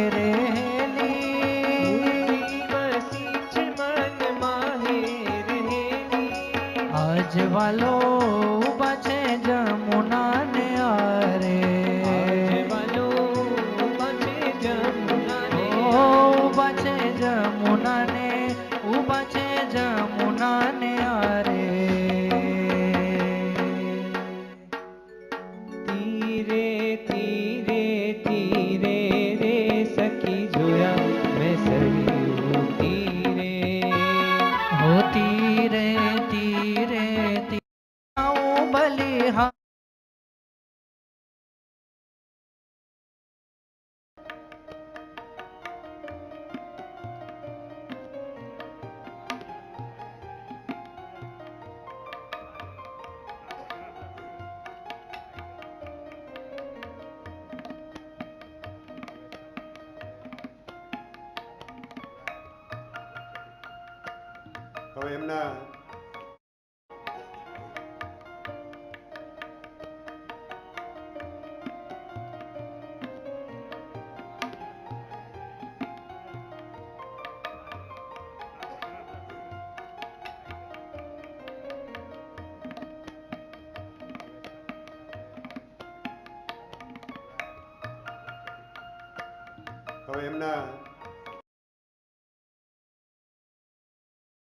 રે રહેલી બસી છે મનમાં હે રહેલી આજ વાલો ઉભા છે જમુના ને આરે વાલો બચે જમુના ને ઉભા છે જમુના ને ઉભા છે જમુના ને આરે તીરે તીરે તીરે રે સખી જોયા મેં સરયુ તીરે હો તીરે તીરે તીરે બલિહા હવે એમના હવે એમના